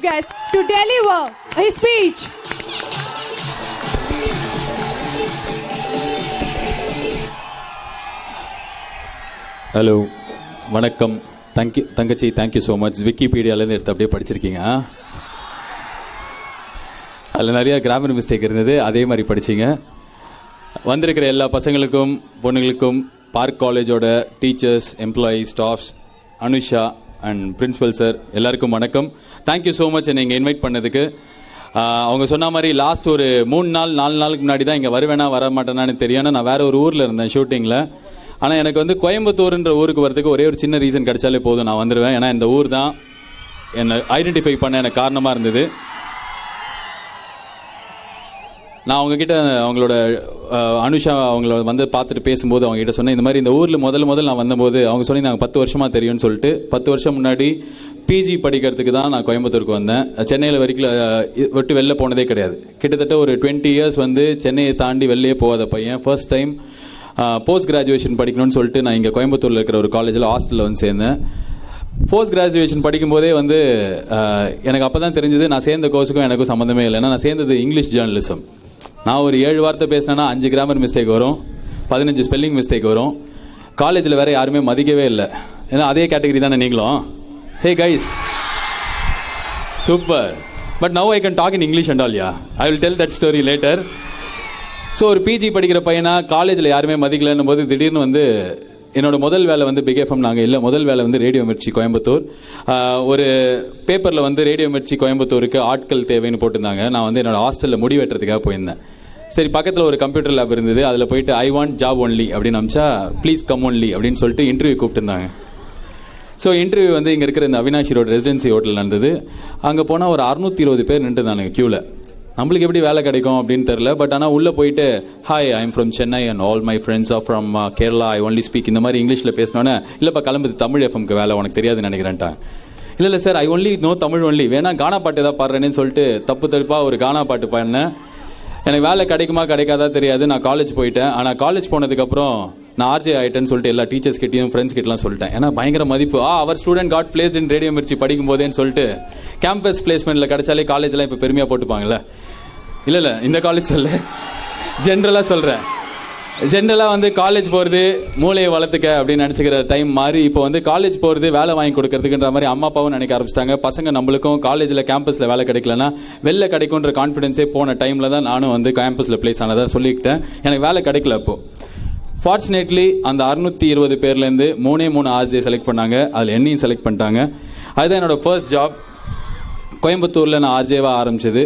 Guys, to deliver his speech. Hello, வணக்கம். Thank you தங்கச்சி, thank you so much. விக்கிபீடியாவிலேருந்து எடுத்து அப்படியே படிச்சிருக்கீங்க. அதில் நிறையா கிராமர் மிஸ்டேக் இருந்தது, அதே மாதிரி படிச்சிங்க. வந்திருக்கிற எல்லா பசங்களுக்கும் பொண்ணுங்களுக்கும், பார்க் காலேஜோட teachers, employees, staffs, Anusha and principal sir எல்லாருக்கும் வணக்கம். தேங்க்யூ ஸோ மச் என்னை இங்கே இன்வைட் பண்ணதுக்கு. அவங்க சொன்ன மாதிரி லாஸ்ட் ஒரு 3 நாள் 4 நாளுக்கு முன்னாடி தான் இங்கே வருவேனா வர மாட்டேனான்னு தெரியும். நான் வேறு ஒரு ஊரில் இருந்தேன் ஷூட்டிங்கில். ஆனால் எனக்கு வந்து கோயம்புத்தூர்ன்ற ஊருக்கு வரதுக்கு ஒரே ஒரு சின்ன ரீசன் கிடைச்சாலே போதும், நான் வந்துடுவேன். ஏன்னா இந்த ஊர் தான் என்னை ஐடென்டிஃபை பண்ண எனக்கு காரணமாக இருந்தது. நான் அவங்கக்கிட்ட அவங்களோட அனுஷா அவங்கள வந்து பார்த்துட்டு பேசும்போது அவங்ககிட்ட சொன்னேன், இந்த மாதிரி இந்த ஊரில் முதல்ல நான் வந்தபோது அவங்க சொன்னி நாங்கள் 10 வருஷமாக தெரியும்னு சொல்லிட்டு. 10 வருஷம் முன்னாடி பிஜி படிக்கிறதுக்கு தான் நான் கோயம்புத்தூருக்கு வந்தேன். சென்னையில் வரைக்கும் விட்டு வெளில போனதே கிடையாது. கிட்டத்தட்ட ஒரு 20 இயர்ஸ் வந்து சென்னையை தாண்டி வெளியே போகாத பையன். ஃபர்ஸ்ட் டைம் போஸ்ட் கிராஜுவேஷன் படிக்கணும்னு சொல்லிட்டு நான் இங்கே கோயம்புத்தூரில் இருக்கிற ஒரு காலேஜில் ஹாஸ்டலில் வந்து சேர்ந்தேன். போஸ்ட் கிராஜுவேஷன் படிக்கும்போதே வந்து எனக்கு அப்போ தான் தெரிஞ்சது நான் சேர்ந்த கோர்ஸுக்கும் எனக்கும் சம்மந்தமே இல்லை. ஏன்னா நான் சேர்ந்தது இங்கிலீஷ் ஜேர்னலிசம். நான் ஒரு 7 வார்த்தை பேசினேன்னா 5 கிராமர் மிஸ்டேக் வரும், 15 ஸ்பெல்லிங் மிஸ்டேக் வரும். காலேஜில் வேறு யாருமே மதிக்கவே இல்லை. ஏன்னா அதே கேட்டகரி தானே நீங்களும். Hey guys, super. But now I can talk in English and all. Ya, I will tell that story later. So ஒரு பிஜி படிக்கிற பையனா காலேஜில் யாருமே மதிக்கலன்னும் போது திடீர்னு வந்து என்னோட முதல் வேலை வந்து பிக் எஃப்எம் நாங்கள் இல்லை, முதல் வேலை வந்து ரேடியோ மிர்ச்சி கோயம்புத்தூர். ஒரு பேப்பரில் வந்து ரேடியோ மிர்ச்சி கோயம்புத்தூருக்கு ஆட்கள் தேவைன்னு போட்டிருந்தாங்க. நான் வந்து என்னோட ஹாஸ்டலில் முடி வெட்டுறதுக்காக போயிருந்தேன். சரி, பக்கத்தில் ஒரு கம்ப்யூட்டர் லேப் இருந்தது. அதில் போயிட்டு ஐ வாண்ட் ஜாப் ஒன்லி அப்படின்னு அமிச்சா ப்ளீஸ் கம் ஒன்லி அப்படின்னு சொல்லிட்டு இன்டர்வியூ கூப்பிட்டுருந்தாங்க. ஸோ இன்டர்வியூ வந்து இங்கே இருக்கிற இந்த அவினாஷி ரோடு ரெசிடென்சி ஹோட்டலில் நடந்தது. அங்கே போனால் ஒரு 620 பேர் நின்றுதானுங்க க்யூவில். நம்மளுக்கு எப்படி வேலை கிடைக்கும் அப்படின்னு தெரில. பட் ஆனால் உள்ளே போயிட்டு hi, I am from Chennai and all my friends are from Kerala, I only speak இந்த மாதிரி இங்கிலீஷில் பேசினோன்னே, இல்லைப்பா கிளம்புது தமிழ் எஃப்எம்க்கு வேலை, உனக்கு தெரியாதுன்னு நினைக்கிறேன்ட்டா. இல்லை sir, I only know Tamil only, வேணா கானா பாட்டு ஏதாவது பாடுறேன்னு சொல்லிட்டு தப்பு தடுப்பாக ஒரு கானா பாட்டு பாடினேன். எனக்கு வேலை கிடைக்குமா கிடைக்காதா தெரியாது. நான் காலேஜ் போயிட்டேன். ஆனால் காலேஜ் போனதுக்கப்புறம் நான் ஆர்ஜே ஆகிட்டேன்னு சொல்லிட்டு எல்லா டீச்சர்ஸ் கிட்டையும் ஃப்ரெண்ட்ஸ் கிட்டலாம் சொல்லிட்டேன். ஏன்னா பயங்கர மதிப்பு. அவர் student got placed in Radio Mirchi படிக்கும் போதேன்னு சொல்லிட்டு கேம்பஸ் பிளேஸ்மெண்ட்டில் கிடைச்சாலே காலேஜெலாம் இப்போ பெருமையாக போட்டுப்பாங்கல்ல. இல்லை இந்த காலேஜ் சொல்ல, ஜென்ரலாக சொல்கிறேன். ஜென்ரலாக வந்து காலேஜ் போகிறது மூளையை வளர்த்துக்க அப்படின்னு நினச்சிக்கிற டைம் மாறி இப்போ வந்து காலேஜ் போகிறது வேலை வாங்கி கொடுக்கறதுக்குன்ற மாதிரி அம்மா அப்பாவும் நினைக்க ஆரம்பிச்சிட்டாங்க. பசங்க நம்மளுக்கும் காலேஜில் கேம்பஸில் வேலை கிடைக்கலன்னா வெளில கிடைக்குன்ற கான்ஃபிடென்ஸே போன டைமில் தான் நானும் வந்து கேம்பஸில் பிளேஸ் ஆனதாக சொல்லிக்கிட்டேன். எனக்கு வேலை கிடைக்கல. அப்போது ஃபார்ச்சுனேட்லி அந்த 620 பேர்லேருந்து 3 ஆர்ஜே செலக்ட் பண்ணாங்க. அதில் என்னையும் செலக்ட் பண்ணிட்டாங்க. அதுதான் என்னோடய ஃபர்ஸ்ட் ஜாப். கோயம்புத்தூரில் நான் ஆர்ஜேவாக ஆரம்பிச்சது.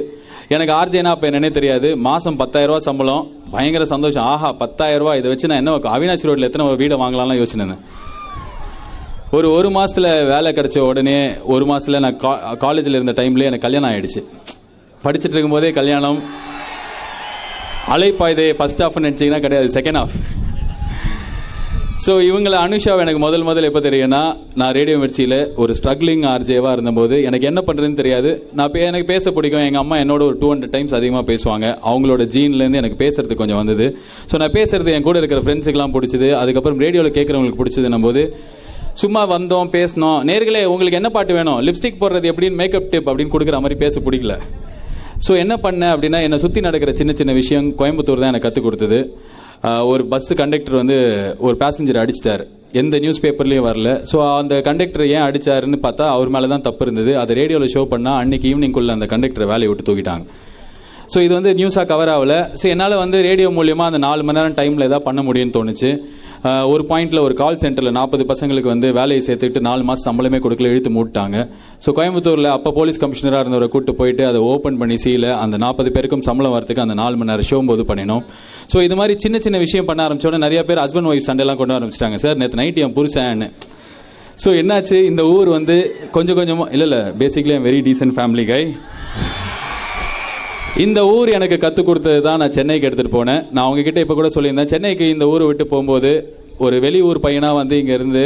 எனக்கு ஆர்ஜேனா அப்போ என்னன்னே தெரியாது. மாதம் 10,000 ரூபா சம்பளம், பயங்கர சந்தோஷம். ஆஹா 10,000 ரூபா, இதை வச்சு நான் என்ன அவினாஷி ரோட்டில் எத்தனை வீடை வாங்கலாம்லாம் யோசிச்சினேன். ஒரு மாதத்தில் வேலை கிடைச்ச உடனே 1 மாதத்தில் நான் காலேஜில் இருந்த டைம்லேயே எனக்கு கல்யாணம் ஆகிடுச்சு. படிச்சுட்டு இருக்கும்போதே கல்யாணம். அலைப்பாய்தே ஃபர்ஸ்ட் ஹாஃப்னு நினச்சிங்கன்னா கிடையாது, செகண்ட் ஹாஃப். ஸோ இவங்களை அனுஷாவை எனக்கு முதல் எப்போ தெரியும்னா, நான் ரேடியோ மிர்ச்சியில் ஒரு ஸ்ட்ரகிளிங் ஆர்ஜேவாக இருந்தபோது எனக்கு என்ன பண்ணுறதுன்னு தெரியாது. எனக்கு பேச பிடிக்கும். எங்கள் அம்மா என்னோட ஒரு 200 டைம்ஸ் அதிகமாக பேசுவாங்க. அவங்களோட ஜீன்லேருந்து எனக்கு பேசுறதுக்கு கொஞ்சம் வந்தது. ஸோ நான் பேசுறது என் கூட இருக்கிற ஃப்ரெண்ட்ஸுக்கெல்லாம் பிடிச்சது. அதுக்கப்புறம் ரேடியோவில் கேட்குறவங்களுக்கு பிடிச்சதுன்னும் போது சும்மா வந்தோம் பேசினோம். நேர்களே உங்களுக்கு என்ன பாட்டு வேணும், லிப்ஸ்டிக் போடுறது எப்படின்னு, மேக்கப் டிப் அப்படின்னு கொடுக்குற மாதிரி பேச பிடிக்கல. ஸோ என்ன பண்ணேன் அப்படின்னா, என்னை சுற்றி நடக்கிற சின்ன விஷயம் கோயம்புத்தூர் தான் எனக்கு கற்றுக் கொடுத்தது. ஒரு பஸ் கண்டக்டர் வந்து ஒரு பேசஞ்சர் அடிச்சிட்டார். எந்த நியூஸ் பேப்பர்லேயும் வரல. ஸோ அந்த கண்டக்டர் ஏன் அடித்தாருன்னு பார்த்தா அவர் மேலே தான் தப்பு இருந்தது. அதை ரேடியோவில் ஷோ பண்ணால் அன்றைக்கி ஈவினிங்குள்ளே அந்த கண்டக்டரை வேலையை விட்டு தூக்கிட்டாங்க. ஸோ இது வந்து நியூஸாக கவர் ஆகல. ஸோ என்னால் வந்து ரேடியோ மூலியமாக அந்த 4 மணி நேரம் டைமில் எதாவது பண்ண முடியும்னு தோணுச்சு. ஒரு பாயிண்டில் ஒரு கால் சென்டரில் 40 பசங்களுக்கு வந்து வேலையை சேர்த்துக்கிட்டு 4 மாதம் சம்பளமே கொடுக்கல, இழுத்து மூட்டாங்க. ஸோ கோயம்புத்தூரில் அப்போ போலீஸ் கமிஷனராக இருந்தவரை கூப்பிட்டு போயிட்டு அதை ஓப்பன் பண்ணி சீல அந்த 40 பேருக்கும் சம்பளம் வரதுக்கு அந்த 4 மணி நேரம் ஷோ போது பண்ணினோம். ஸோ இது மாதிரி சின்ன விஷயம் பண்ண ஆரம்பிச்சோட நிறைய பேர் ஹஸ்பண்ட் ஒய்ஃப் சண்டைலாம் கொண்டு ஆரம்பிச்சிட்டாங்க. சார் நேற்று நைட்டு என் புருஷன். ஸோ என்னாச்சு, இந்த ஊர் வந்து கொஞ்சமாக இல்லை basically I'm very decent family guy. இந்த ஊர் எனக்கு கற்றுக் கொடுத்தது தான் நான் சென்னைக்கு எடுத்துகிட்டு போனேன். நான் அவங்ககிட்ட இப்போ கூட சொல்லியிருந்தேன், சென்னைக்கு இந்த ஊரை விட்டு போகும்போது ஒரு வெளியூர் பையனாக வந்து இங்கே இருந்து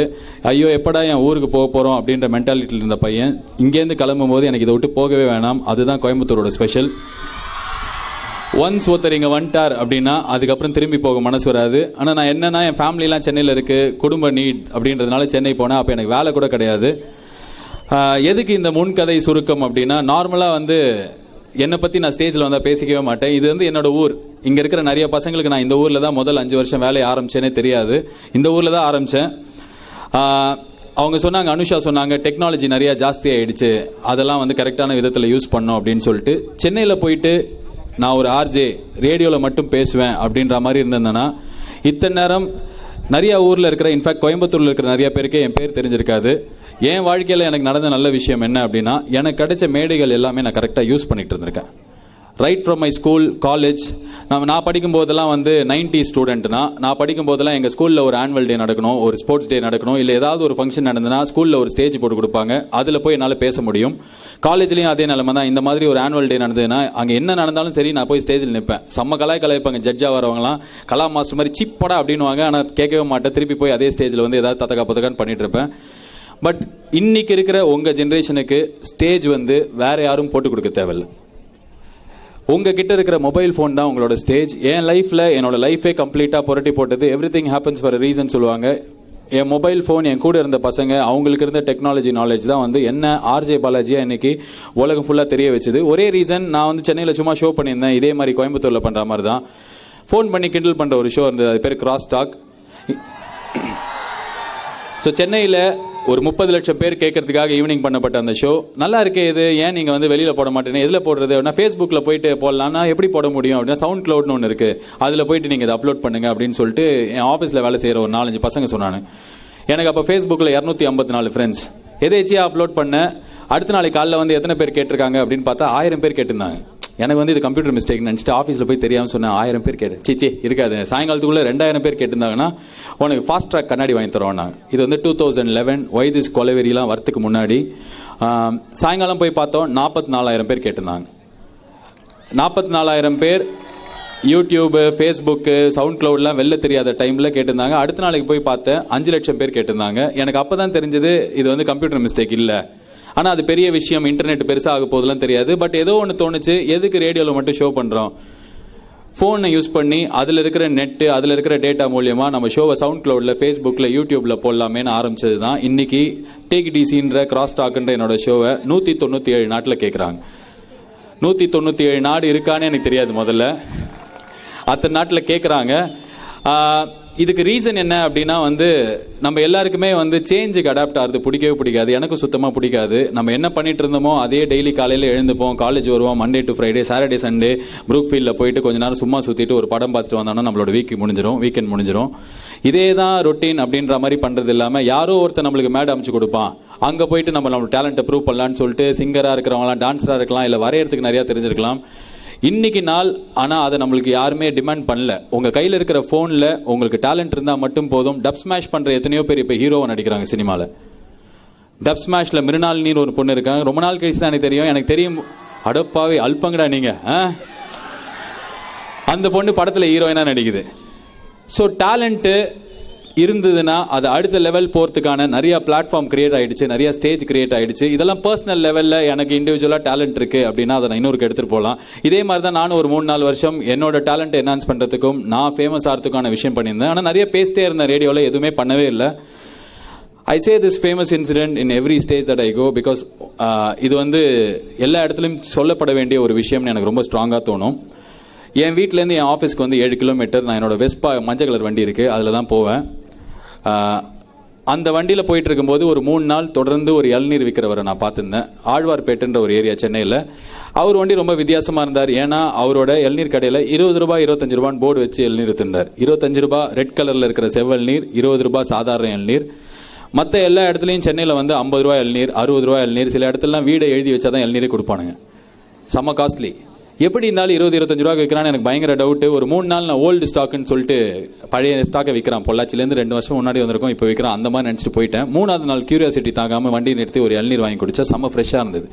ஐயோ எப்படா என் ஊருக்கு போக போகிறோம் அப்படின்ற மென்டாலிட்டியில் இருந்த பையன் இங்கேருந்து கிளம்பும் போது எனக்கு இதை விட்டு போகவே வேணாம், அதுதான் கோயம்புத்தூரோட ஸ்பெஷல். ஒன்ஸ் ஒருத்தர் இங்கே வந்துட்டார் அப்படின்னா அதுக்கப்புறம் திரும்பி போக மனசு வராது. ஆனால் நான் என்னன்னா, என் ஃபேமிலிலாம் சென்னையில் இருக்குது, குடும்ப நீட் அப்படின்றதுனால சென்னை போனேன். அப்போ எனக்கு வேலை கூட கிடையாது. எதுக்கு இந்த முன்கதை சுருக்கம் அப்படின்னா, நார்மலாக வந்து என்னை பற்றி நான் ஸ்டேஜில் வந்தால் பேசிக்கவே மாட்டேன். இது வந்து என்னோட ஊர். இங்கே இருக்கிற நிறைய பசங்களுக்கு நான் இந்த ஊரில் தான் முதல் 5 வருஷம் வேலையை ஆரம்பித்தேனே தெரியாது. இந்த ஊரில் தான் ஆரம்பித்தேன். அவங்க சொன்னாங்க, அனுஷா சொன்னாங்க, டெக்னாலஜி நிறையா ஜாஸ்தி ஆகிடுச்சு, அதெல்லாம் வந்து கரெக்டான விதத்தில் யூஸ் பண்ணோம் அப்படின்னு சொல்லிட்டு. சென்னையில் போயிட்டு நான் ஒரு ஆர்ஜே ரேடியோவில் மட்டும் பேசுவேன் அப்படின்ற மாதிரி இருந்தேன்னா இத்தனை நேரம் நிறைய ஊரில் இருக்கிற, இன்ஃபேக்ட் கோயம்புத்தூரில் இருக்கிற நிறைய பேருக்கே என் பேர் தெரிஞ்சிருக்காது. என் வாழ்க்கையில் எனக்கு நடந்த நல்ல விஷயம் என்ன அப்படின்னா, எனக்கு கிடைச்ச மேடைகள் எல்லாமே நான் கரெக்டாக யூஸ் பண்ணிட்டு இருந்திருக்கேன். Right from my school, college. நான் படிக்கும் போதெல்லாம் வந்து 90 ஸ்டூடெண்ட்னா, நான் படிக்கும் போதெல்லாம் எங்கள் ஸ்கூலில் ஒரு ஆனுவல் டே நடக்கணும், ஒரு ஸ்போர்ட்ஸ் டே நடக்கணும், இல்லை ஏதாவது ஒரு ஃபங்க்ஷன் நடந்ததுன்னா ஸ்கூலில் ஒரு ஸ்டேஜ் போட்டு கொடுப்பாங்க, அதில் போய் என்னால் பேச முடியும். காலேஜ்லேயும் அதே நிலைமை தான். இந்த மாதிரி ஒரு ஆனுவல் டே நடந்ததுன்னா அங்கே என்ன நடந்தாலும் சரி, நான் போய் ஸ்டேஜில் நிற்பேன். செம்ம கலாய்ப்பாங்க ஜட்ஜாக வரவங்களாம், கலா மாஸ்டர் மாதிரி சிப்படா அப்படின்னுவாங்க. ஆனால் கேட்கவே மாட்டேன். திருப்பி போய் அதே ஸ்டேஜில் வந்து ஏதாவது தத்தக்கான்னு பண்ணிட்டு இருப்பேன். பட் இன்னைக்கு இருக்கிற உங்கள் ஜென்ரேஷனுக்கு ஸ்டேஜ் வந்து வேற யாரும் போட்டு கொடுக்க தேவையில்லை. உங்ககிட்ட இருக்கிற மொபைல் ஃபோன் தான் உங்களோட ஸ்டேஜ். என் லைஃப்பில் என்னோட லைஃபே கம்ப்ளீட்டாக புரட்டி போட்டது everything happens for a reason சொல்லுவாங்க. என் மொபைல் ஃபோன், என் கூட இருந்த பசங்க, அவங்களுக்கு இருந்த டெக்னாலஜி நாலேஜ் தான் வந்து என்ன ஆர்ஜே பாலாஜியா இன்னைக்கு உலகம் ஃபுல்லாக தெரிய வச்சுது. ஒரே ரீசன், நான் வந்து சென்னையில் சும்மா ஷோ பண்ணியிருந்தேன், இதே மாதிரி கோயம்புத்தூரில் பண்ணுற மாதிரி தான். ஃபோன் பண்ணி கிண்டல் பண்ணுற ஒரு ஷோ இருந்தது, அது பேர் கிராஸ் டாக். ஸோ சென்னையில் ஒரு 30 லட்சம் பேர் கேட்கறதுக்காக ஈவினிங் பண்ணப்பட்ட அந்த ஷோ. நல்லா இருக்கே இது, ஏன் நீங்கள் வந்து வெளியில் போட மாட்டேன்னு, எதில் போடுறது அப்படின்னா, ஃபேஸ்புக்கில் போயிட்டு போடலாம்னா எப்படி போட முடியும் அப்படின்னா, சவுண்ட் க்ளவுட்னு ஒன்று இருக்குது, அதில் போயிட்டு நீங்கள் இதை அப்லோட் பண்ணுங்க அப்படின்னு சொல்லிட்டு என் ஆஃபீஸில் வேலை செய்கிற ஒரு 4-5 பசங்க சொன்னாங்க. எனக்கு அப்போ ஃபேஸ்புக்கில் 254 ஃப்ரெண்ட்ஸ். எதேச்சியாக அப்லோட் பண்ண அடுத்த நாளைக்கு காலையில் வந்து எத்தனை பேர் கேட்டிருக்காங்க அப்படின்னு பார்த்தா 1000 பேர் கேட்டிருந்தாங்க. எனக்கு வந்து இது கம்ப்யூட்டர் மிஸ்டேக் நினச்சிட்டு ஆஃபீஸில் போய் தெரியாமல் சொன்னேன், 1000 பேர் கேட்டு சீச்சி இருக்காது, சாயங்காலத்துக்குள்ளே 2000 பேர் கேட்டிருந்தாங்கன்னா உனக்கு ஃபாஸ்ட் ட்ராக் கண்ணாடி வாங்கி தரோம். இது வந்து 2011 வைதிஸ் கொலவெறிலாம் வரத்துக்கு முன்னாடி. சாயங்காலம் போய் பார்த்தோம், 44,000 பேர் கேட்டிருந்தாங்க. 44,000 பேர் யூடியூபு, ஃபேஸ்புக்கு, சவுண்ட் கிளவுட்லாம் வெளில தெரியாத டைமில் கேட்டிருந்தாங்க. அடுத்த நாளைக்கு போய் பார்த்தேன், 5 லட்சம் பேர் கேட்டிருந்தாங்க. எனக்கு அப்போ தான் தெரிஞ்சது இது வந்து கம்ப்யூட்டர் மிஸ்டேக் இல்லை. ஆனால் அது பெரிய விஷயம், இன்டர்நெட் பெருசாக ஆக போதெல்லாம் தெரியாது. பட் ஏதோ ஒன்று தோணுச்சு, எதுக்கு ரேடியோவில் மட்டும் ஷோ பண்ணுறோம், ஃபோனை யூஸ் பண்ணி அதில் இருக்கிற நெட்டு, அதில் இருக்கிற டேட்டா மூலியமாக நம்ம ஷோவை சவுண்ட் கிளவுடில், ஃபேஸ்புக்கில், யூடியூப்பில் போடலாமேன்னு ஆரம்பிச்சது தான். இன்னைக்கு டேக் டிசின்ற கிராஸ் டாக்ன்ற என்னோட ஷோவை 197 நாட்டில் கேட்குறாங்க. 197 நாடு இருக்கான்னு எனக்கு தெரியாது முதல்ல, அத்தனை நாட்டில் கேட்குறாங்க. இதுக்கு ரீசன் என்ன அப்படின்னா வந்து நம்ம எல்லாருக்குமே வந்து சேஞ்சுக்கு அடாப்ட் ஆகிறது பிடிக்கவே பிடிக்காது. எனக்கு சுத்தமாக பிடிக்காது. நம்ம என்ன பண்ணிட்டு இருந்தோமோ அதே டெய்லி காலையில் எழுந்துப்போம், காலேஜ் வருவோம், Monday to Friday, Saturday Sunday Brook ஃபீல்டில் போயிட்டு கொஞ்ச நேரம் சும்மா சுற்றிட்டு ஒரு படம் பார்த்துட்டு வந்தோம்னா நம்மளோட வீக்கெண்ட் முடிஞ்சிடும். இதே தான் ரொட்டீன் அப்படின்ற மாதிரி பண்ணுறது இல்லாமல் யாரோ ஒருத்தர் நம்மளுக்கு மேட் அமைச்சு கொடுப்பான், அங்கே போயிட்டு நம்மளோட டேலண்ட்டை ப்ரூவ் பண்ணலான்னு சொல்லிட்டு சிங்கராக இருக்கிறவங்களாம், டான்ஸராக இருக்கலாம், இல்லை வரையறதுக்கு நிறையா தெரிஞ்சிருக்கலாம். இன்னைக்கு நாள் ஆனால் அதை நம்மளுக்கு யாருமே டிமாண்ட் பண்ணல. உங்கள் கையில் இருக்கிற ஃபோனில் உங்களுக்கு டேலண்ட் இருந்தால் மட்டும் போதும். டப் ஸ்மாஷ் பண்ணுற எத்தனையோ பேர் இப்போ ஹீரோவை நடிக்கிறாங்க சினிமாவில். டப் ஸ்மாஷில் மிருனாளினின்னு ஒரு பொண்ணு இருக்காங்க. ரொம்ப நாள் கழிச்சு தான் எனக்கு தெரியும். அடப்பாவே அல்பங்கடா நீங்கள், அந்த பொண்ணு படத்தில் ஹீரோயினாக நடிக்குது. ஸோ டேலண்ட்டு இருந்ததுன்னா அது அடுத்த லெவல் போகிறதுக்கான நிறைய பிளாட்ஃபார்ம் கிரியேட் ஆகிடுச்சு, நிறைய ஸ்டேஜ் கிரியேட் ஆகிடுச்சு. இதெல்லாம் பர்சனல் லெவலில் எனக்கு இண்டிவிஜுவலாக டேலண்ட் இருக்குது அப்படின்னா அதை நான் இன்னொருக்கு எடுத்துகிட்டு போகலாம். இதே மாதிரி தான் நானும் ஒரு 3-4 வருஷம் என்னோட டேலண்ட் என்ஹான்ஸ் பண்ணுறதுக்கும் நான் ஃபேமஸ் ஆகிறதுக்கான விஷயம் பண்ணியிருந்தேன். ஆனால் நிறைய பேசிட்டே இருந்த ரேடியோவில் எதுவுமே பண்ணவே இல்லை. I say this famous incident in every stage that I go because இது வந்து எல்லா இடத்துலையும் சொல்லப்பட வேண்டிய ஒரு விஷயம்னு எனக்கு ரொம்ப ஸ்ட்ராங்காக தோணும். என் வீட்டிலேருந்து என் ஆஃபீஸ்க்கு வந்து 7 கிலோமீட்டர். நான் என்னோட வெஸ்பா மஞ்சள் கலர் வண்டி இருக்குது, அதில் தான் போவேன். அந்த வண்டியில் போயிட்டு இருக்கும்போது ஒரு 3 நாள் தொடர்ந்து ஒரு இளநீர் விற்கிறவரை நான் பார்த்துருந்தேன். ஆழ்வார்பேட்டுன்ற ஒரு ஏரியா சென்னையில். அவர் வண்டி ரொம்ப வித்தியாசமாக இருந்தார். ஏன்னா அவரோட இளநீர் கடையில் 20 ரூபாய் 25 ரூபான்னு போர்டு வச்சு இளநீர் விற்றுந்தார். 25 ரூபாய் ரெட் கலரில் இருக்கிற செவ்வல் நீர், 20 ரூபாய் சாதாரண இளநீர். மற்ற எல்லா இடத்துலையும் சென்னையில் வந்து 50 ரூபாய் இளநீர், 60 ரூபாய் இளநீர், சில இடத்துலலாம் வீடை எழுதி வச்சா தான் இளநீரே கொடுப்பானுங்க. செம்ம காஸ்ட்லி. எப்படி இருந்தாலும் 20-25 ரூபாய்க்கு விற்கிறான்னு எனக்கு பயங்கர டவுட்டு. ஒரு 3 நாள் நான் ஓல்டு ஸ்டாக்குன்னு சொல்லிட்டு பழைய ஸ்டாக்கை விற்கிறான். பொள்ளாச்சிலேருந்து 2 வருஷம் முன்னாடி வந்திருக்கோம், இப்போ விற்கிறான். அந்த மாதிரி நினச்சிட்டு போயிட்டேன். 3ஆவது நாள் கியூரியாசிட்டி தாங்காமல் வண்டி நிறுத்தி ஒரு இளநீர் வாங்கி குடிச்சா செம்ம ஃப்ரெஷ்ஷாக இருந்தது.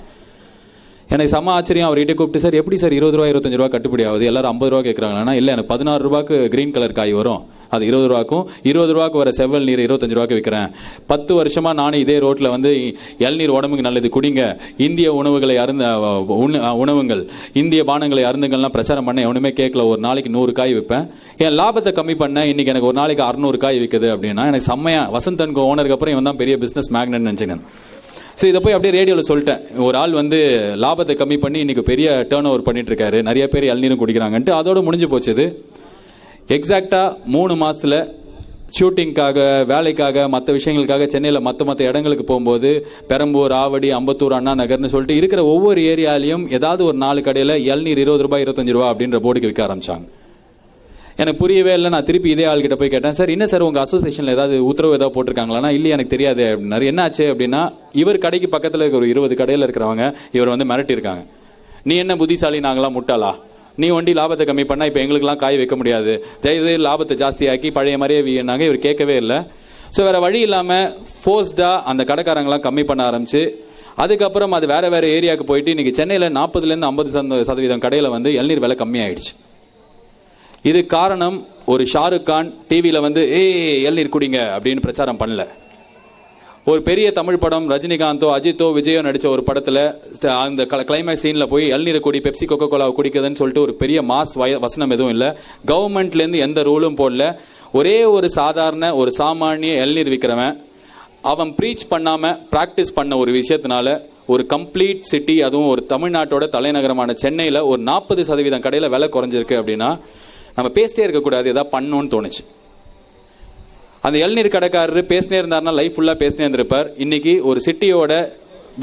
எனக்கு செம்ம ஆச்சரியம். அவர்கிட்ட கூப்பிட்டு, சார் எப்படி சார் 20 ரூபாய் 25 ரூபா கட்டுப்படி ஆகுது, எல்லாரும் 50 ரூபா கேட்குறாங்களா? இல்லை, எனக்கு 16 ரூபாய்க்கு கிரீன் கலர் காய் வரும், அது 20 ரூபாக்கும், 20 ரூபாய்க்கு வர செவ்வல் நீர் 25 ரூபாய்க்கு விற்கிறேன். 10 வருஷமா நானும் இதே ரோட்ல வந்து இளநீர் உடம்புக்கு நல்லது குடிங்க, இந்திய உணவுகளை உணவுங்கள், இந்திய பானங்களை அருந்துங்கள்லாம் பிரச்சாரம் பண்ண எவனுமே கேட்கல. ஒரு நாளைக்கு 100 காய் விற்பேன். என் லாபத்தை கம்மி பண்ண இன்னைக்கு எனக்கு ஒரு நாளைக்கு 600 காய் விற்குது அப்படின்னா எனக்கு செம்மையா. வசந்த் அண்ட் கோ ஓனருக்கு அப்புறம் இவன் தான் பெரிய பிசினஸ் மேக்னெட் நினைச்சுங்க. ஸோ இதை போய் அப்படியே ரேடியோவில் சொல்லிட்டேன். ஒரு ஆள் வந்து லாபத்தை கம்மி பண்ணி இன்னைக்கு பெரிய டேர்ன் ஓவர் பண்ணிட்டு இருக்காரு, நிறைய பேர் இளநீரும் குடிக்கிறாங்கன்ட்டு அதோட முடிஞ்சு போச்சுது. எக்ஸாக்டா 3 மாசத்துல ஷூட்டிங்காக, வேலைக்காக, மற்ற விஷயங்களுக்காக சென்னையில் மற்ற இடங்களுக்கு போகும்போது பெரம்பூர், ஆவடி, அம்பத்தூர், அண்ணா நகர்னு சொல்லிட்டு இருக்கிற ஒவ்வொரு ஏரியாலையும் ஏதாவது ஒரு 4 கடையில் இளநீர் 20 ரூபாய் 25 ரூபா அப்படின்ற போர்டுக்கு விற்க ஆரம்பிச்சாங்க. எனக்கு புரியவே இல்லை. நான் திருப்பி இதே ஆள்கிட்ட போய் கேட்டேன், சார் என்ன சார் உங்கள் அசோசியேஷனில் ஏதாவது உத்தரவு ஏதாவது போட்டிருக்காங்களா? இல்லை எனக்கு தெரியாது அப்படின்னாரு. என்ன ஆச்சு அப்படின்னா, இவர் கடைக்கு பக்கத்தில் இருக்கிற ஒரு 20 கடையில் இருக்கிறவங்க இவர் வந்து மிரட்டியிருக்காங்க. நீ என்ன புத்திசாலி, நாங்களாம் முட்டாளா? நீ ஒண்டி லாபத்தை கம்மி பண்ணா இப்போ எங்களுக்குலாம் காய் வைக்க முடியாது, தயவு லாபத்தை ஜாஸ்தியாக்கி பழைய மாதிரியே வீணாங்க. இவர் கேட்கவே இல்லை. ஸோ வேற வழி இல்லாமல் ஃபோர்ஸ்டா அந்த கடைக்காரங்களாம் கம்மி பண்ண ஆரம்பிச்சு, அதுக்கப்புறம் அது வேற வேற ஏரியாவுக்கு போயிட்டு இன்னைக்கு சென்னையில் 40% 50% கடையில் வந்து இளநீர் விலை கம்மியாயிடுச்சு. இது காரணம் ஒரு ஷாருக் கான் டிவியில வந்து இளநீர் குடிங்க அப்படின்னு பிரச்சாரம் பண்ணல. ஒரு பெரிய தமிழ் படம் ரஜினிகாந்தோ அஜித்தோ விஜயோ நடிச்ச ஒரு படத்துல அந்த கிளைமேக்ஸ் சீன்ல போய் இளநீரை குடி, பெப்சி கோகோ கோலாவை குடிக்குதுன்னு சொல்லிட்டு ஒரு பெரிய மாஸ் வசனம் எதுவும் இல்லை. கவர்மெண்ட்ல இருந்து எந்த ரூலும் போடல. ஒரே ஒரு சாதாரண ஒரு சாமானிய இளநீர் விற்கிறவன் அவன் ப்ரீச் பண்ணாம பிராக்டிஸ் பண்ண ஒரு விஷயத்தினால ஒரு கம்ப்ளீட் சிட்டி, அதுவும் ஒரு தமிழ்நாட்டோட தலைநகரமான சென்னையில ஒரு 40% கடையில விலை குறைஞ்சிருக்கு. அப்படின்னா நம்ம பேசிட்டே இருக்கக்கூடாது, ஏதாவது பண்ணணும்னு தோணுச்சு. அந்த இளநீர் கடைக்காரர் பேசினே இருந்தாருன்னா லைஃப் ஃபுல்லா பேசினே இருந்திருப்பார். இன்னைக்கு ஒரு சிட்டியோட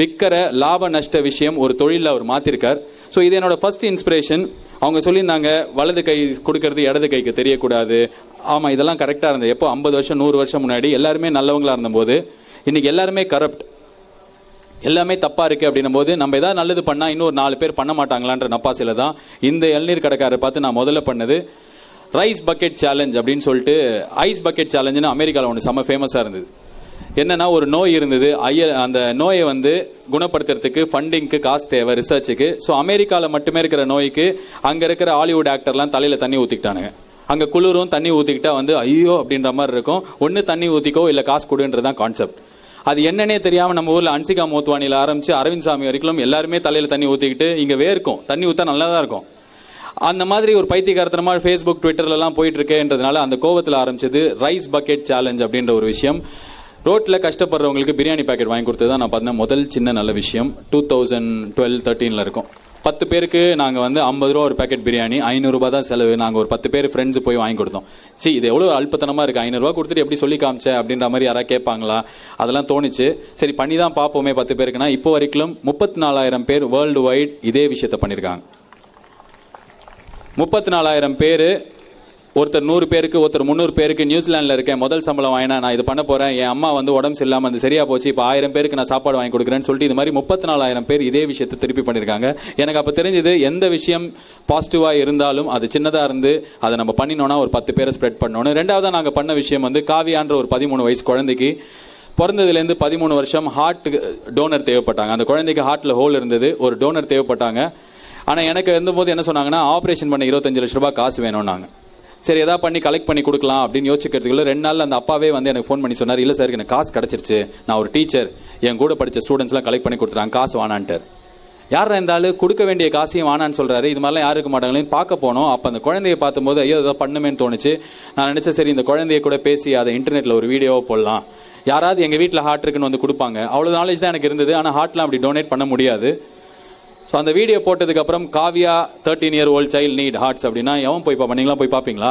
விற்கிற லாப நஷ்ட விஷயம் ஒரு தொழிலில் அவர் மாத்திருக்கார். ஸோ இது என்னோட ஃபர்ஸ்ட் இன்ஸ்பிரேஷன். அவங்க சொல்லியிருந்தாங்க வலது கை கொடுக்கறது இடது கைக்கு தெரியக்கூடாது. ஆமா, இதெல்லாம் கரெக்டா இருந்தது. எப்போ 50 வருஷம் 100 வருஷம் முன்னாடி எல்லாருமே நல்லவங்களா இருந்தபோது இன்னைக்கு எல்லாருமே கரப்ட், எல்லாமே தப்பா இருக்கு அப்படின்னும் போது நம்ம ஏதாவது நல்லது பண்ணா இன்னொரு 4 பேர் பண்ண மாட்டாங்களான்ற நப்பாசில தான் இந்த இளநீர் கடைக்காரரை பார்த்து நான் முதல்ல பண்ணது ரைஸ் பக்கெட் சேலஞ்ச் அப்படின்னு சொல்லிட்டு. ஐஸ் பக்கெட் சேலஞ்சுன்னு அமெரிக்காவில் ஒன்று செம்ம ஃபேமஸாக இருந்தது. என்னன்னா ஒரு நோய் இருந்தது, அந்த நோயை வந்து குணப்படுத்துறதுக்கு ஃபண்டிங்க்கு காசு தேவை, ரிசர்ச்சுக்கு. ஸோ அமெரிக்காவில் மட்டுமே இருக்கிற நோய்க்கு அங்கே இருக்கிற ஹாலிவுட் ஆக்டர்லாம் தலையில் தண்ணி ஊற்றிக்கிட்டானுங்க. அங்கே குளிரும் தண்ணி ஊற்றிக்கிட்டா வந்து ஐயோ அப்படின்ற மாதிரி இருக்கும். ஒன்று தண்ணி ஊற்றிக்கோ இல்லை காசு கொடுன்றதான் கான்செப்ட். அது என்னன்னே தெரியாம நம்ம ஊர்ல அன்சிகா மோத்வானில ஆரம்பிச்சு அரவிந்த் சாமி வரைக்கும் எல்லாருமே தலையில தண்ணி ஊத்திக்கிட்டு இங்க வேர்க்கும், தண்ணி ஊத்தா நல்லா தான் இருக்கும். அந்த மாதிரி ஒரு பைத்தியகாரத்தனமா ஃபேஸ்புக் ட்விட்டர்ல எல்லாம் போயிட்டு இருக்கேன்றதுனால அந்த கோவத்தில் ஆரம்பிச்சது ரைஸ் பக்கெட் சேலஞ்ச் அப்படின்ற ஒரு விஷயம். ரோட்ல கஷ்டப்படுறவங்களுக்கு பிரியாணி பாக்கெட் வாங்கி கொடுத்தது தான் நான் பண்ண முதல் சின்ன நல்ல விஷயம். 2012-13 இருக்கும். 10 பேருக்கு நாங்கள் வந்து 50 ரூபா ஒரு பேக்கெட் பிரியாணி, 500 ரூபாய் தான் செலவு. நாங்கள் ஒரு 10 பேர் ஃப்ரெண்ட்ஸ் போய் வாங்கி கொடுத்தோம். சரி, இது எவ்வளோ அல்பத்தனமாக இருக்குது, 500 ரூபா கொடுத்துட்டு எப்படி சொல்லி காமிச்ச அப்படின்ற மாதிரி யாராவது கேட்பாங்களா? அதெல்லாம் தோணுச்சு. சரி பண்ணி தான் பார்ப்போமே 10 பேருக்குன்னா. இப்போ வரைக்கும் 34,000 பேர் வேர்ல்டு வைட் இதே விஷயத்த பண்ணியிருக்காங்க. 34,000 பேர். ஒருத்தர் 100 பேருக்கு, ஒருத்தர் 300 பேருக்கு நியூசிலாண்டில் இருக்கேன், முதல் சம்பளம் வாங்கினா நான் இது பண்ண போறேன், என் அம்மா வந்து உடம்பு சரியில்லாம அது சரியா போச்சு, இப்போ 1000 பேருக்கு நான் சாப்பாடு வாங்கி கொடுக்குறேன்னு சொல்லிட்டு இது மாதிரி 34,000 பேர் இதே விஷயத்தை திருப்பி பண்ணியிருக்காங்க. எனக்கு அப்போ தெரிஞ்சது எந்த விஷயம் பாசிட்டிவா இருந்தாலும் அது சின்னதா இருந்து அதை நம்ம பண்ணினோம்னா ஒரு 10 பேரை ஸ்ப்ரெட் பண்ணணும். ரெண்டாவதா நாங்கள் பண்ண விஷயம் வந்து காவியான்ற ஒரு 13 வயசு குழந்தைக்கு பிறந்ததுலேருந்து 13 வருஷம் ஹார்ட் டோனர் தேவைப்பட்டாங்க. அந்த குழந்தைக்கு ஹார்ட்ல ஹோல் இருந்தது, ஒரு டோனர் தேவைப்பட்டாங்க. ஆனால் எனக்கு இருந்தபோது என்ன சொன்னாங்கன்னா ஆப்ரேஷன் பண்ண 25 லட்சம் ரூபாய் காசு வேணும்னாங்க. சரி ஏதாவது பண்ணி கலெக்ட் பண்ணி கொடுக்கலாம் அப்படின்னு யோசிக்கிறதுக்குள்ள 2 நாள் அந்த அப்பாவே வந்து எனக்கு ஃபோன் பண்ணி சொன்னார், இல்லை சார் எனக்கு காசு கிடச்சிருச்சு, நான் ஒரு டீச்சர், என் கூட படித்த ஸ்டூடெண்ட்ஸ்லாம் கலெக்ட் பண்ணி கொடுத்துறாங்க, காசு வானான்ட்டார். யார் இருந்தாலும் கொடுக்க வேண்டிய காசையும் வானான்னு சொல்றாரு. இது மாதிரிலாம் யாருக்கு மாட்டாங்களேன்னு பார்க்க போனோம். அப்போ அந்த குழந்தைய பார்த்தும்போது ஐயோ ஏதாவது பண்ணுமேன்னு தோணுச்சு. நான் நினைச்சேன் சரி இந்த குழந்தைய கூட பேசி அதை இன்டர்நெட்ல ஒரு வீடியோவை போடலாம், யாராவது எங்கள் வீட்டில் ஹார்ட் இருக்குன்னு வந்து கொடுப்பாங்க. அவ்வளோ நாலேஜ் தான் எனக்கு இருந்தது, ஆனால் ஹார்ட்லாம் அப்படி டொனேட் பண்ண முடியாது. ஸோ அந்த வீடியோ போட்டதுக்கு அப்புறம் Kavya 13-year-old child need hearts அப்படின்னா எவன் போய் நீங்களா போய் பார்ப்பீங்களா?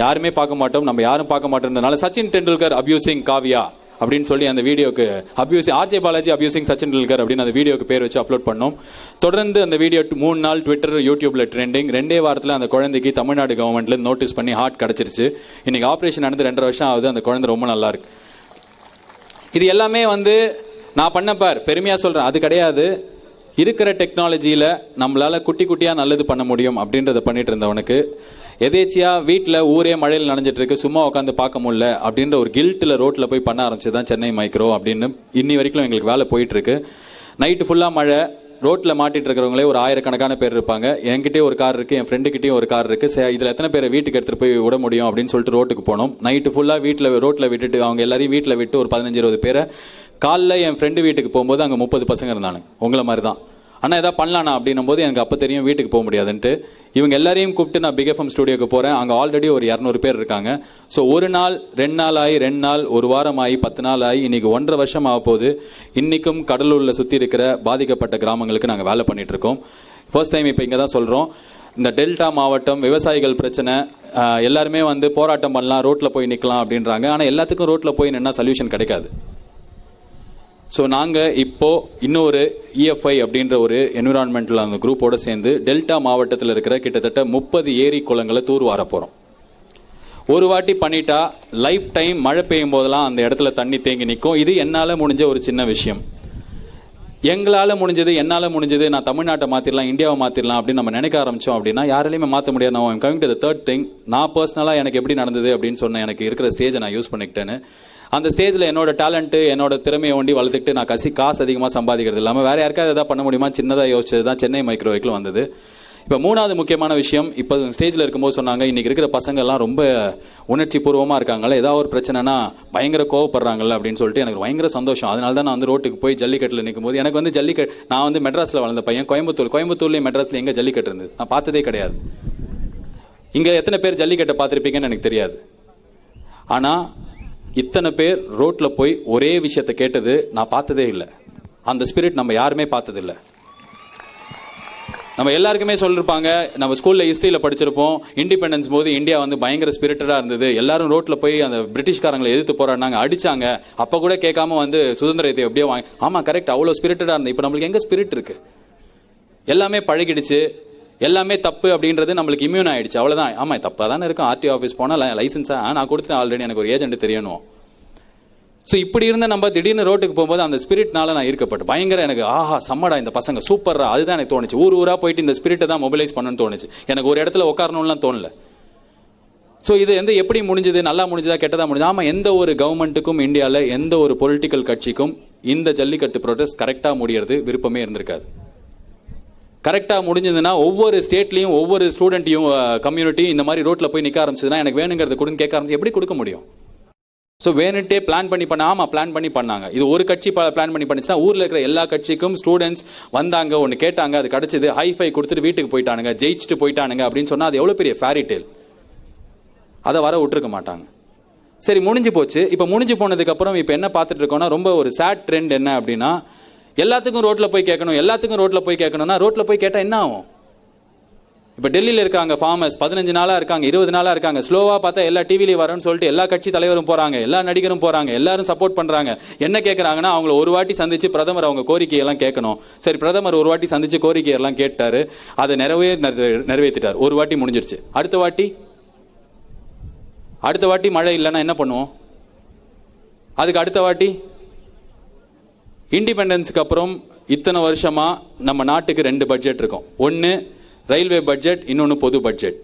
யாருமே பார்க்க மாட்டோம், நம்ம யாரும் பார்க்க மாட்டோம்ன்றதுனால சச்சின் டெண்டுல்கர் அபியூசிங் காவியா அப்படின்னு சொல்லி அந்த வீடியோக்கு ஆர்ஜே பாலாஜி அபியூசிங் சச்சின் டெண்டுல்கர் அப்படின்னு அந்த வீடியோக்கு பேர் வச்சு அப்லோட் பண்ணோம். தொடர்ந்து அந்த வீடியோ 3 நாள் ட்விட்டர் யூடியூப்ல ட்ரெண்டிங். 2 வாரத்தில் அந்த குழந்தைக்கு தமிழ்நாடு கவர்மெண்ட்ல நோட்டீஸ் பண்ணி ஹார்ட் கிடைச்சிருச்சு. இன்னைக்கு ஆப்ரேஷன் நடந்து 2.5 வருஷம் ஆகுது. அந்த குழந்தை ரொம்ப நல்லா இருக்கு. இது எல்லாமே வந்து நான் பண்ணப்பார் பெருமையா சொல்றேன், அது கிடையாது. இருக்கிற டெக்னாலஜியில நம்மளால குட்டி குட்டியா நல்லது பண்ண முடியும் அப்படின்றத பண்ணிட்டு இருந்தவனுக்கு எதேச்சியா வீட்டில் ஊரே மழையில் நனைஞ்சிட்டு இருக்கு, சும்மா உட்காந்து பார்க்க முடியல அப்படின்ற ஒரு கில்ட்டில் ரோட்டில் போய் பண்ண ஆரம்பிச்சதுதான் சென்னை மைக்ரோ அப்படின்னு இன்னி வரைக்கும் எங்களுக்கு வேலை போயிட்டு இருக்கு. நைட்டு ஃபுல்லாக மழை, ரோட்டில் மாட்டிட்டு இருக்கிறவங்களே ஒரு ஆயிரக்கணக்கான பேர் இருப்பாங்க. என்கிட்டயே ஒரு கார் இருக்குது, என் ஃப்ரெண்டுக்கிட்டேயும் ஒரு கார் இருக்குது. இதில் எத்தனை பேரை வீட்டுக்கு எடுத்துகிட்டு போய் விட முடியும் அப்படின்னு சொல்லிட்டு ரோட்டுக்கு போனோம். நைட்டு ஃபுல்லாக ரோட்டில் விட்டுட்டு அவங்க எல்லாரையும் வீட்டில் விட்டு ஒரு 15-20 பேரை காலைல என் ஃப்ரெண்டு வீட்டுக்கு போகும்போது அங்கே 30 பசங்க இருந்தாங்க, உங்களை மாதிரி தான். ஆனால் எதாவது பண்ணலாண்ணா அப்படின்னும் போது எனக்கு அப்போ தெரியும் வீட்டுக்கு போக முடியாதுன்ட்டு இவங்க எல்லாரையும் கூப்பிட்டு நான் பிக் எஃப்எம் ஸ்டுடியோக்கு போகிறேன். அங்கே ஆல்ரெடி ஒரு 200 பேர் இருக்காங்க. ஸோ ஒரு நாள் 2 நாள் ஆகி 2 நாள், ஒரு வாரம் ஆகி 10 நாள் ஆகி இன்னைக்கு 1.5 வருஷம் ஆக போகுது. இன்றைக்கும் கடலூரில் சுற்றி இருக்கிற பாதிக்கப்பட்ட கிராமங்களுக்கு நாங்கள் வேலை பண்ணிட்டு இருக்கோம். ஃபர்ஸ்ட் டைம் இப்போ இங்கே தான் சொல்கிறோம். இந்த டெல்டா மாவட்டம் விவசாயிகள் பிரச்சனை, எல்லாருமே வந்து போராட்டம் பண்ணலாம், ரோட்டில் போய் நிற்கலாம் அப்படின்றாங்க. ஆனால் எல்லாத்துக்கும் ரோட்டில் போய் நின்னா சொல்யூஷன் கிடைக்காது. ஸோ நாங்கள் இப்போ இன்னொரு EFI அப்படின்ற ஒரு என்விரான்மெண்டல் அந்த குரூப்போடு சேர்ந்து டெல்டா மாவட்டத்தில் இருக்கிற கிட்டத்தட்ட 30 ஏரி குளங்களை தூர் வார போகிறோம். ஒரு வாட்டி பண்ணிட்டா லைஃப் டைம் மழை பெய்யும் போதெல்லாம் அந்த இடத்துல தண்ணி தேங்கி நிற்கும். இது என்னால் முடிஞ்ச ஒரு சின்ன விஷயம். எங்களால் முடிஞ்சது நான் தமிழ்நாட்டை மாற்றிடலாம், இந்தியாவை மாற்றிடலாம் அப்படின்னு நம்ம நினைக்க ஆரம்பித்தோம் அப்படின்னா யாராலையுமே மாற்ற முடியாது. நான் coming to the third thing, நான் பர்சனலாக எனக்கு எப்படி நடந்தது அப்படின்னு சொன்னேன். எனக்கு இருக்கிற ஸ்டேஜை நான் யூஸ் பண்ணிக்கிட்டேன்னு அந்த ஸ்டேஜில் என்னோட டேலண்ட்டு, என்னோட திறமையை ஒண்டி வளர்த்துக்கிட்டு நான் காசு அதிகமாக சம்பாதிக்கிறது இல்லாமல் வேறு யாருக்காவது எதாவது பண்ண முடியுமா சின்னதாக யோசிச்சது தான் சென்னை மைக்ரோவேக்கில் வந்தது. இப்போ 3வது முக்கியமான விஷயம், இப்போ ஸ்டேஜில் இருக்கும்போது சொன்னாங்க இன்றைக்கி இருக்கிற பசங்கள்லாம் ரொம்ப உணர்ச்சி பூர்வமாக இருக்காங்கல்ல, ஏதாவது ஒரு பிரச்சனைனா பயங்கர கோவப்படுறாங்கல்ல அப்படின்னு சொல்லிட்டு எனக்கு பயங்கர சந்தோஷம். அதனால தான் நான் வந்து ரோட்டுக்கு போய் ஜல்லிக்கட்டில் நிற்கும் போது எனக்கு வந்து நான் வந்து மெட்ராஸில் வளர்ந்த பையன், கோயம்புத்தூர்லேயும் மெட்ராஸில் எங்கே ஜல்லிக்கட்டு இருந்தது நான் பார்த்ததே கிடையாது. இங்கே எத்தனை பேர் ஜல்லிக்கட்டை பார்த்துருப்பீங்கன்னு எனக்கு தெரியாது. ஆனால் இத்தனை பேர் ரோட்டில் போய் ஒரே விஷயத்தை கேட்டது நான் பார்த்ததே இல்லை. அந்த ஸ்பிரிட் நம்ம யாருமே பார்த்ததில்லை. நம்ம எல்லாருக்குமே சொல்லிருப்பாங்க, நம்ம ஸ்கூலில் ஹிஸ்ட்ரியில் படிச்சிருப்போம், இண்டிபெண்டன்ஸ் போது இந்தியா வந்து பயங்கர ஸ்பிரிட்டடாக இருந்தது, எல்லாரும் ரோட்டில் போய் அந்த பிரிட்டிஷ்காரங்களை எதிர்த்து போராடினாங்க, அடிச்சாங்க, அப்போ கூட கேட்காம வந்து சுதந்திரத்தை எப்படியோ வாங்கி. ஆமாம் கரெக்ட், அவ்வளோ ஸ்பிரிட்டடாக இருந்தது. இப்போ நம்மளுக்கு எங்கே ஸ்பிரிட் இருக்கு? எல்லாமே பழகிடுச்சு, எல்லாமே தப்பு அப்படின்றது நம்மளுக்கு இம்யூன் ஆயிடுச்சு, அவ்வளோதான். ஆமாம் தப்பாக தானே இருக்கும். RTO ஆஃபீஸ் போனால் லைசன்ஸாக நான் கொடுத்துட்டேன் ஆல்ரெடி, எனக்கு ஒரு ஏஜென்ட் தெரியணும். ஸோ இப்படி இருந்த நம்ம திடீர்னு ரோட்டுக்கு போகும்போது அந்த ஸ்பிரிட்னால நான் ஈர்க்கப்பட்டு பயங்கர எனக்கு ஆஹா செம்மடா இந்த பசங்க சூப்பரா, அதுதான் எனக்கு தோணுச்சு. ஊராக போயிட்டு இந்த ஸ்பிரிட்டை தான் மொபிலைஸ் பண்ணணும்னு தோணுச்சு. எனக்கு ஒரு இடத்துல உட்காரணும்லாம் தோணல. ஸோ இது வந்து எப்படி முடிஞ்சது, நல்லா முடிஞ்சதா கெட்டதா முடிஞ்சது? ஆமாம், எந்த ஒரு கவர்மெண்ட்டுக்கும் இந்தியாவில் எந்த ஒரு பொலிட்டிக்கல் கட்சிக்கும் இந்த ஜல்லிக்கட்டு ப்ரோட்டஸ்ட் கரெக்டாக முடியறது விருப்பமே இருந்திருக்காது. கரெக்டாக முடிஞ்சதுன்னா ஒவ்வொரு ஸ்டேட்லையும் ஒவ்வொரு ஸ்டூடெண்ட்டையும் கம்யூனிட்டியும் இந்த மாதிரி ரோட்டில் போய் நிற்க ஆரம்பிச்சதுன்னா எனக்கு வேணுங்கிறது கொடுன்னு கேட்க ஆரம்பிச்சு எப்படி கொடுக்க முடியும்? ஸோ வேணுட்டே பிளான் பண்ணி ஆமாம் பிளான் பண்ணி பண்ணாங்க. இது ஒரு கட்சி பிளான் பண்ணி பண்ணிச்சுன்னா ஊரில் இருக்கிற எல்லா கட்சிக்கும் ஸ்டூடெண்ட்ஸ் வந்தாங்க, ஒன்று கேட்டாங்க, அது கிடைச்சது, ஹைஃபை கொடுத்துட்டு வீட்டுக்கு போயிட்டானுங்க, ஜெயிச்சுட்டு போயிட்டானுங்க அப்படின்னு சொன்னால் அது எவ்வளோ பெரிய ஃபேரி டேல். அதை வர விட்டுருக்க மாட்டாங்க. சரி முடிஞ்சு போச்சு. இப்போ முடிஞ்சு போனதுக்கப்புறம் இப்போ என்ன பார்த்துட்டு இருக்கோம்னா ரொம்ப ஒரு சேட் ட்ரெண்ட் என்ன அப்படின்னா எல்லாத்துக்கும் ரோட்டில் போய் கேட்கணும்னா ரோட்டில் போய் கேட்டால் என்ன ஆகும்? இப்போ டெல்லியில் இருக்காங்க ஃபார்மர்ஸ் 15 நாளாக இருக்காங்க, 20 நாளாக இருக்காங்க. ஸ்லோவாக பார்த்தா எல்லா டிவிலையும் வரணும்னு சொல்லிட்டு எல்லா கட்சி தலைவரும் போகிறாங்க, எல்லா நடிகரும் போகிறாங்க, எல்லாரும் சப்போர்ட் பண்ணுறாங்க. என்ன கேட்குறாங்கன்னா அவங்கள ஒரு வாட்டி சந்திச்சு பிரதமர் அவங்க கோரிக்கையெல்லாம் கேட்கணும். சரி பிரதமர் ஒரு வாட்டி சந்திச்சு கோரிக்கையெல்லாம் கேட்டாரு, அதை நிறைவேற்றிட்டார். ஒரு வாட்டி முடிஞ்சிருச்சு. அடுத்த வாட்டி மழை இல்லைன்னா என்ன பண்ணுவோம்? அதுக்கு அடுத்த வாட்டி இண்டிபெண்டன்ஸுக்கு அப்புறம் இத்தனை வருஷமா நம்ம நாட்டுக்கு 2 பட்ஜெட் இருக்கும். ஒன்று ரயில்வே பட்ஜெட், இன்னொன்று பொது பட்ஜெட்.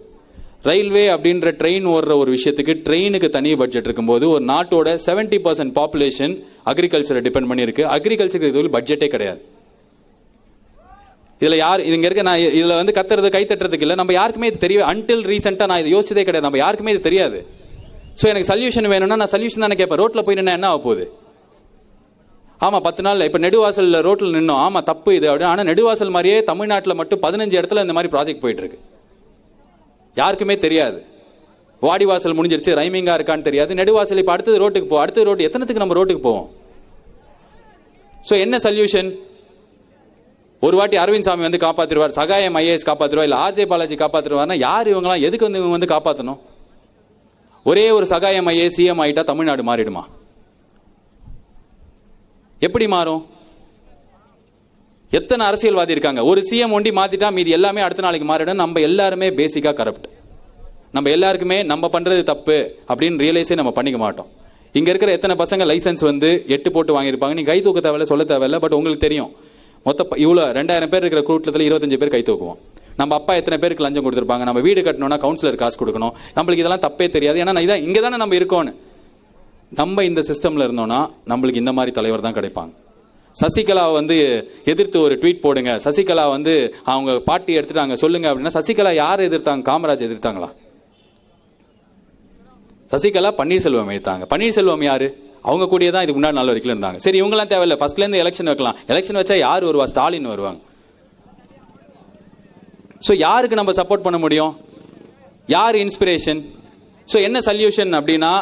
ரயில்வே அப்படின்ற ட்ரெயின் ஓடுற ஒரு விஷயத்துக்கு ட்ரெயினுக்கு தனி பட்ஜெட் இருக்கும்போது ஒரு நாட்டோட 70% பாப்புலேஷன் அக்ரிகல்ச்சரை டிபெண்ட் பண்ணியிருக்கு. அக்ரிகல்ச்சருக்கு இது பட்ஜெட்டே கிடையாது. இதில் யார் இங்கே இருக்க நான் இதில் வந்து கை தட்டுறதுக்கு இல்லை, நம்ம யாருக்குமே இது தெரியும். அன்டில் ரீசெண்டாக நான் இது யோசிச்சதே கிடையாது, நம்ம யாருக்குமே இது தெரியாது. ஸோ எனக்கு சொல்யூஷன் வேணும்னா நான் சொல்யூஷன் தானே கேட்பேன். ரோட்டில் போய் நின்னா என்ன ஆக போகுது? ஆமாம் 10 நாள் இப்போ நெடுவாசல் ரோட்டில் நின்னோம், ஆமாம் தப்பு இது அப்படின்னு. ஆனால் நெடுவாசல் மாதிரியே தமிழ்நாட்டில் மட்டும் 15 இடத்துல இந்த மாதிரி ப்ராஜெக்ட் போயிட்டு இருக்கு. யாருக்குமே தெரியாது. வாடிவாசல் முடிஞ்சிருச்சு, ரைமிங்காக இருக்கான்னு தெரியாது. நெடுவாசல் இப்போ அடுத்தது ரோட்டுக்கு அடுத்தது ரோட்டு எத்தனத்துக்கு நம்ம ரோட்டுக்கு போவோம்? ஸோ என்ன சொல்யூஷன்? ஒரு வாட்டி அரவிந்த் சாமி வந்து காப்பாற்றிடுவார், சகாயம் IAS காப்பாற்றிடுவார், இல்லை RJ பாலாஜி காப்பாற்றிடுவார்னா யார் இவங்களாம்? எதுக்கு வந்து இவங்க வந்து காப்பாற்றணும்? ஒரே ஒரு சகாயம் IAS CM ஆகிட்டா தமிழ்நாடு மாறிடுமா? எப்படி மாறும்? எத்தனை அரசியல்வாதி இருக்காங்க, ஒரு CM ஒண்டி மாத்திட்டா மீதி எல்லாமே அடுத்த நாளைக்கு மாறிடும். நம்ம எல்லாருமே பேசிக்கா கரப்ட். நம்ம எல்லாருக்குமே நம்ம பண்றது தப்பு அப்படின்னு ரியலைஸே நம்ம பண்ணிக்க மாட்டோம். இங்க இருக்கிற எத்தனை பசங்க லைசன்ஸ் வந்து 8 போட்டு வாங்கியிருப்பாங்க, நீங்க கை தூக்க தேவையில்ல, சொல்ல தேவையில்ல. பட் உங்களுக்கு தெரியும் மொத்த இவ்வளோ 2000 பேர் இருக்கிற கூட்டத்தில் 25 பேர் கை தூக்குவோம். நம்ம அப்பா எத்தனை பேருக்கு லஞ்சம் கொடுத்துருப்பாங்க, நம்ம வீடு கட்டணும்னா கவுன்சிலர் காசு கொடுக்கணும், நம்மளுக்கு இதெல்லாம் தப்பே தெரியாது. ஏன்னா இதான் இங்கே தானே நம்ம இருக்கோன்னு. நம்ம இந்த சிஸ்டமில் இருந்தோம்னா நம்மளுக்கு இந்த மாதிரி தலைவர் தான் கிடைப்பாங்க. சசிகலாவை வந்து எதிர்த்து ஒரு ட்வீட் போடுங்க, சசிகலா வந்து அவங்க பாட்டி எடுத்துட்டாங்க சொல்லுங்க அப்படின்னா, சசிகலா யாரை எதிர்த்தாங்க? காமராஜ் எதிர்த்தாங்களா? சசிகலா பன்னீர்செல்வம் எதிர்த்தாங்க. பன்னீர்செல்வம் யாரு? அவங்க கூடிய தான் இதுக்கு முன்னாடி 4 வரைக்கும் இருந்தாங்க. சரி, இவங்கெல்லாம் தேவையில்லை, ஃபர்ஸ்ட்ல இருந்து எலெக்ஷன் வைக்கலாம். எலெக்ஷன் வச்சா யார் வருவா? ஸ்டாலின் வருவாங்க. ஸோ யாருக்கு நம்ம சப்போர்ட் பண்ண முடியும்? யார் இன்ஸ்பிரேஷன்? ஸோ என்ன சொல்யூஷன் அப்படின்னா,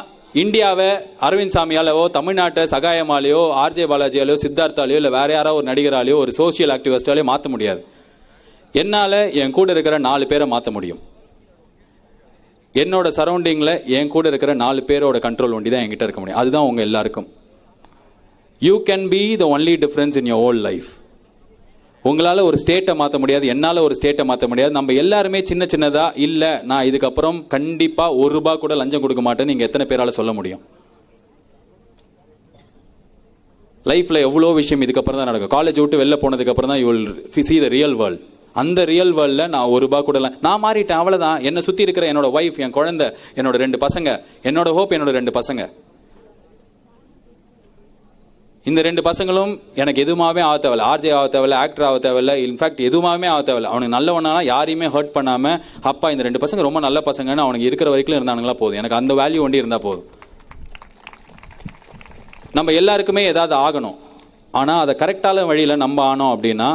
இந்தியாவை அரவிந்த் சாமியாலவோ, தமிழ்நாட்டை சகாயமாலேயோ, ஆர்ஜே பாலாஜியாலேயோ, சித்தார்த்தாலேயோ, இல்லை வேற யாரோ ஒரு நடிகராலேயோ, ஒரு சோசியல் ஆக்டிவிஸ்டாலேயோ மாற்ற முடியாது. என்னால் என் கூட இருக்கிற 4 பேரை மாற்ற முடியும். என்னோட சரௌண்டிங்கில் என் கூட இருக்கிற 4 பேரோட கண்ட்ரோல் ஒண்டி தான் என்கிட்ட இருக்க முடியும். அதுதான் உங்க எல்லாருக்கும். You can be the only difference in your whole life. உங்களால் ஒரு ஸ்டேட்டை மாற்ற முடியாது, என்னால் ஒரு ஸ்டேட்டை மாற்ற முடியாது. நம்ம எல்லாருமே சின்ன சின்னதா இல்லை நான் இதுக்கப்புறம் கண்டிப்பாக ₹1 கூட லஞ்சம் கொடுக்க மாட்டேன்னு நீங்கள் எத்தனை பேரால் சொல்ல முடியும்? லைஃப்பில் எவ்வளோ விஷயம் இதுக்கப்புறம் தான் நடக்கும். காலேஜ் விட்டு வெளில போனதுக்கு அப்புறம் தான் you will see the real world. அந்த ரியல் வேர்ல்டில் நான் ₹1 கூட நான் மாறிட்டேன், அவ்வளோதான். என்னை சுற்றி இருக்கிற என்னோட ஒய்ஃப், என் குழந்தை, என்னோட 2 பசங்க, என்னோட ஹோப் என்னோட 2 பசங்க. இந்த 2 பசங்களும் எனக்கு எதுவுமே ஆக தேவையில்ல, ஆர்ஜே ஆக தேவையில்ல, ஆக்டர் ஆக தேவையில்ல, இன்ஃபேக்ட் எதுவுமே ஆக தேவையில்ல. அவனுக்கு நல்லவனா யாரையுமே ஹர்ட் பண்ணாம, அப்பா இந்த 2 பசங்க ரொம்ப நல்ல பசங்கன்னு அவனுக்கு இருக்கிற வரைக்கும் இருந்தானுங்களா போதும். எனக்கு அந்த வேல்யூ ஒண்டி இருந்தா போதும். நம்ம எல்லாருக்குமே ஏதாவது ஆகணும், ஆனா அதை கரெக்டான வழியில நம்ம ஆனோம் அப்படின்னா,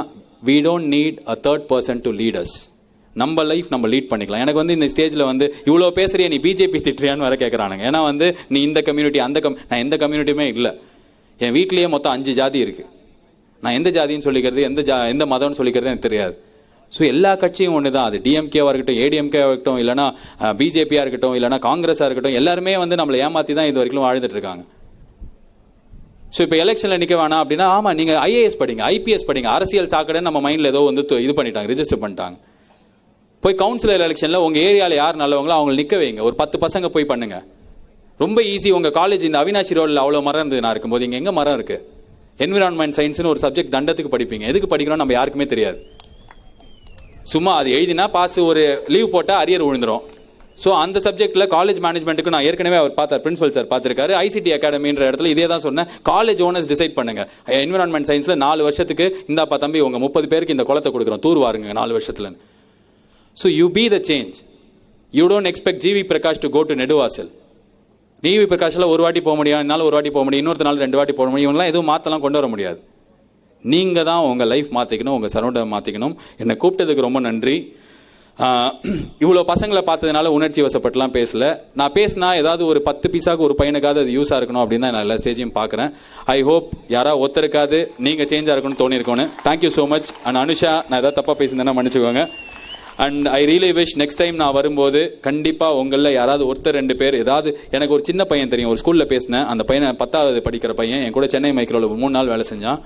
we don't need a third person to lead us. நம்ம லைஃப் நம்ம லீட் பண்ணிக்கலாம். எனக்கு வந்து இந்த ஸ்டேஜில் வந்து இவ்வளோ பேசுறியா, நீ பிஜேபி திட்டுறியான்னு வர கேட்குறானுங்க. ஏன்னா வந்து நீ இந்த கம்யூனிட்டி அந்த நான் எந்த கம்யூனிட்டியுமே இல்லை. என் வீட்லேயே மொத்தம் 5 ஜாதி இருக்கு. நான் எந்த ஜாதின்னு சொல்லிக்கிறது, எந்த மதம்னு சொல்லிக்கிறது எனக்கு தெரியாது. ஸோ எல்லா கட்சியும் ஒன்று தான். அது டிஎம்கேவாக இருக்கட்டும், ஏடிஎம்கேவாக இருக்கட்டும், இல்லைனா பிஜேபியாக இருக்கட்டும், இல்லைனா காங்கிரஸாக இருக்கட்டும், எல்லாருமே வந்து நம்மளை ஏமாற்றி தான் இது வரைக்கும் வாழ்ந்துட்டு இருக்காங்க. ஸோ இப்போ எலெக்ஷனில் நிற்க வேணாம் அப்படின்னா, ஆமாம் நீங்கள் ஐஏஎஸ் படிங்க, ஐபிஎஸ் படிங்க. அரசியல் சாக்கடைன்னு நம்ம மைண்டில் ஏதோ வந்து இது பண்ணிட்டாங்க, ரிஜிஸ்டர் பண்ணிட்டாங்க. போய் கவுன்சிலர் எலெக்ஷனில் உங்கள் ஏரியாவில் யார் நல்லவங்களோ அவங்களை நிற்க வைங்க. ஒரு 10 பசங்க போய் பண்ணுங்க. ரொம்ப ஈஸி. உங்கள் காலேஜ் இந்த அவினாசி ரோடில் அவ்வளோ மரம் இருந்தது நான் இருக்கும்போது, இங்கே எங்கே மரம் இருக்குது? என்விரான்மெண்ட் சயின்ஸ்னு ஒரு சப்ஜெக்ட் தண்டத்துக்கு படிப்பீங்க. எதுக்கு படிக்கிறோம் நம்ம யாருக்குமே தெரியாது. சும்மா அது எழுதினா பாஸ், ஒரு லீவ் போட்டால் அரியர் விழுந்துடும். ஸோ அந்த சப்ஜெக்டில் காலேஜ் மேனேஜ்மெண்ட்டுக்கு நான் ஏற்கனவே அவர் பார்த்தார், பிரின்சிபல் சார் பார்த்துருக்காரு. ஐசிடி அகாடமின்ற இடத்துல இதே தான் சொன்னேன். காலேஜ் ஓனர்ஸ் டிசைட் பண்ணுங்க. என்விரான்மெண்ட் சயின்ஸில் 4 வருஷத்துக்கு இந்தாப்பா தம்பி உங்கள் 30 பேருக்கு இந்த குளத்தை கொடுக்குறோம், தூர் வாருங்க 4 வருஷத்துல. So you be the change. You don't expect GV Prakash to go to Neduvasal. GV பிரகாஷில் ஒரு வாட்டி போக முடியும், என்னால் ஒரு வாட்டி போக முடியும், இன்னொரு நாள் 2 வாட்டி போக முடியும். இவங்களாம் எதுவும் மாற்றலாம் கொண்டு வர முடியாது. நீங்கள் தான் உங்கள் லைஃப் மாற்றிக்கணும், உங்கள் சரௌண்டை மாற்றிக்கணும். என்னை கூப்பிட்டதுக்கு ரொம்ப நன்றி. இவ்வளோ பசங்களை பார்த்ததுனால உணர்ச்சி வசப்பட்டுலாம் பேசல. நான் பேசினா ஏதாவது ஒரு 10 பைசாவுக்கு ஒரு பையனுக்காவது அது யூஸாக இருக்கணும் அப்படின்னு தான் நான் எல்லா ஸ்டேஜையும் பார்க்குறேன். ஐ ஹோப் யாராவது ஒருத்தருக்காது நீங்கள் சேஞ்சாக இருக்கணும்னு தோணியிருக்கோன்னு. Thank you so much. And Anusha, நான் ஏதாவது தப்பாக பேசியிருந்தேன்னா மன்னிச்சுக்கோங்க. And I really wish next time நான் வரும்போது கண்டிப்பாக உங்களில் யாராவது ஒருத்தர் 2 பேர் ஏதாவது. எனக்கு ஒரு சின்ன பையன் தெரியும், ஒரு ஸ்கூலில் பேசினேன். அந்த பையனை 10வது படிக்கிற பையன் என் கூட சென்னை மைக்ரோவில் 3 நாள் வேலை செஞ்சான்.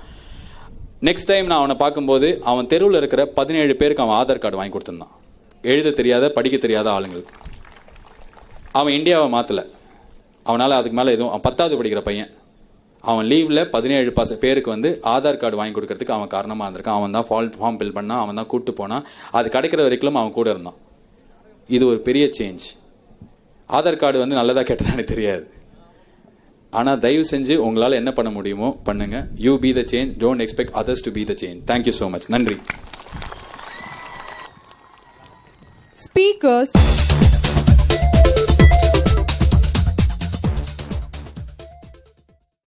நெக்ஸ்ட் டைம் நான் அவனை பார்க்கும்போது அவன் தெருவில் இருக்கிற 17 பேருக்கு அவன் ஆதார் கார்டு வாங்கி கொடுத்துருந்தான். எழுத தெரியாத, படிக்க தெரியாத ஆளுங்களுக்கு. அவன் இந்தியாவை மாற்றலை. அவனால் அதுக்கு மேலே எதுவும். அவன் 10வது படிக்கிற பையன். அவன் லீவில் 17 பேருக்கு வந்து ஆதார் கார்டு வாங்கி கொடுக்கறதுக்கு அவன் காரணமாக இருந்திருக்கான். அவன் தான் ஃபார்ம் ஃபில் பண்ணான், அவன் தான் கூப்பிட்டு போனான். அது கிடைக்கிற வரைக்கும் அவன் கூட இருந்தான். இது ஒரு பெரிய சேஞ்ச். ஆதார் கார்டு வந்து நல்லதா கெட்டதானே தெரியாது. ஆனால் தயவு செஞ்சு உங்களால் என்ன பண்ண முடியுமோ பண்ணுங்க. You be the change, don't expect others to be the change. Thank you so much. நன்றி. Speakers